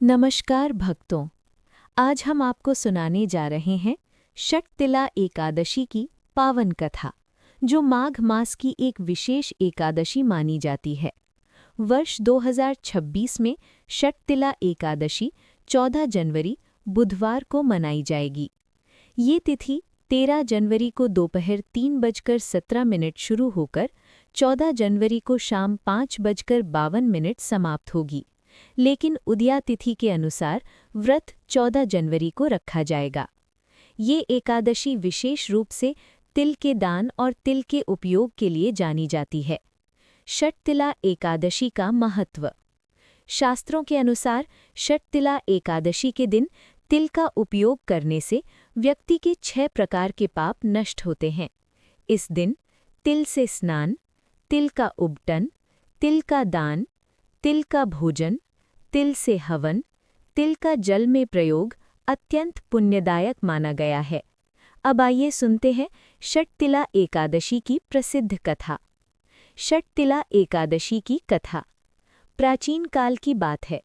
नमस्कार भक्तों, आज हम आपको सुनाने जा रहे हैं षटतिला एकादशी की पावन कथा, जो माघ मास की एक विशेष एकादशी मानी जाती है। वर्ष 2026 में षटतिला एकादशी 14 जनवरी बुधवार को मनाई जाएगी। ये तिथि 13 जनवरी को दोपहर 3:17 शुरू होकर 14 जनवरी को शाम 5:52 समाप्त होगी, लेकिन उदया तिथि के अनुसार व्रत 14 जनवरी को रखा जाएगा। ये एकादशी विशेष रूप से तिल के दान और तिल के उपयोग के लिए जानी जाती है। षटतिला एकादशी का महत्व। शास्त्रों के अनुसार षटतिला एकादशी के दिन तिल का उपयोग करने से व्यक्ति के 6 प्रकार के पाप नष्ट होते हैं। इस दिन तिल से स्नान, तिल का उबटन, तिल का दान, तिल का भोजन, तिल से हवन, तिल का जल में प्रयोग अत्यंत पुण्यदायक माना गया है। अब आइए सुनते हैं षटतिला एकादशी की प्रसिद्ध कथा। षटतिला एकादशी की कथा प्राचीन काल की बात है।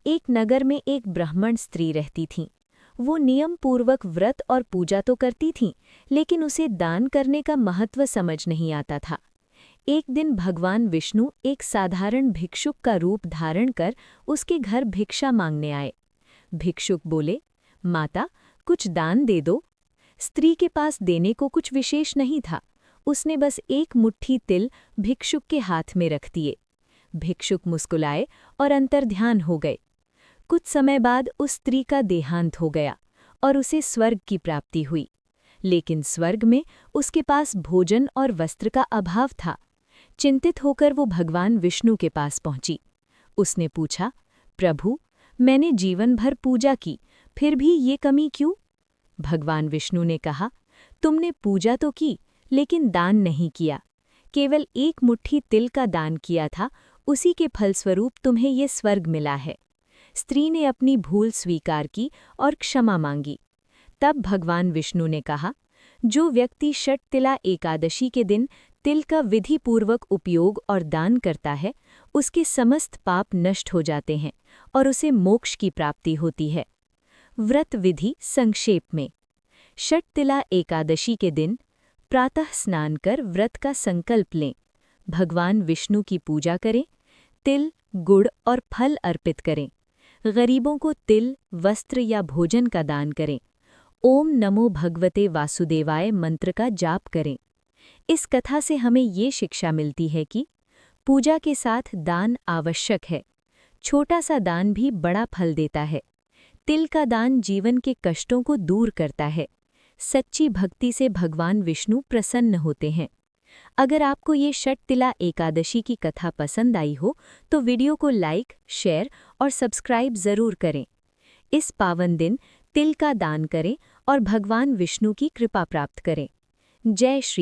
एक नगर में एक ब्राह्मण स्त्री रहती थीं। वो नियम पूर्वक व्रत और पूजा तो करती थीं, लेकिन उसे दान करने का महत्व समझ नहीं आता था। एक दिन भगवान विष्णु एक साधारण भिक्षुक का रूप धारण कर उसके घर भिक्षा मांगने आए। भिक्षुक बोले, माता, कुछ दान दे दो। स्त्री के पास देने को कुछ विशेष नहीं था। उसने बस एक मुट्ठी तिल भिक्षुक के हाथ में रख दिए। भिक्षुक मुस्कुराए और अंतर्ध्यान हो गए। कुछ समय बाद उस स्त्री का देहांत हो गया और उसे स्वर्ग की प्राप्ति हुई। लेकिन स्वर्ग में उसके पास भोजन और वस्त्र का अभाव था। चिंतित होकर वो भगवान विष्णु के पास पहुंची। उसने पूछा, प्रभु, मैंने जीवन भर पूजा की, फिर भी ये कमी क्यों? भगवान विष्णु ने कहा, तुमने पूजा तो की, लेकिन दान नहीं किया। केवल एक मुट्ठी तिल का दान किया था, उसी के फलस्वरूप तुम्हें ये स्वर्ग मिला है। स्त्री ने अपनी भूल स्वीकार की और क्षमा मांगी। तब भगवान विष्णु ने कहा, जो व्यक्ति षटतिला एकादशी के दिन तिल का विधिपूर्वक उपयोग और दान करता है, उसके समस्त पाप नष्ट हो जाते हैं और उसे मोक्ष की प्राप्ति होती है। व्रत विधि संक्षेप में। षटतिला एकादशी के दिन प्रातः स्नान कर व्रत का संकल्प लें। भगवान विष्णु की पूजा करें। तिल, गुड़ और फल अर्पित करें। गरीबों को तिल, वस्त्र या भोजन का दान करें। ओम नमो भगवते वासुदेवाय मंत्र का जाप करें। इस कथा से हमें ये शिक्षा मिलती है कि पूजा के साथ दान आवश्यक है। छोटा सा दान भी बड़ा फल देता है। तिल का दान जीवन के कष्टों को दूर करता है। सच्ची भक्ति से भगवान विष्णु प्रसन्न होते हैं। अगर आपको ये षटतिला एकादशी की कथा पसंद आई हो तो वीडियो को लाइक, शेयर और सब्सक्राइब ज़रूर करें। इस पावन दिन तिल का दान करें और भगवान विष्णु की कृपा प्राप्त करें। जय श्री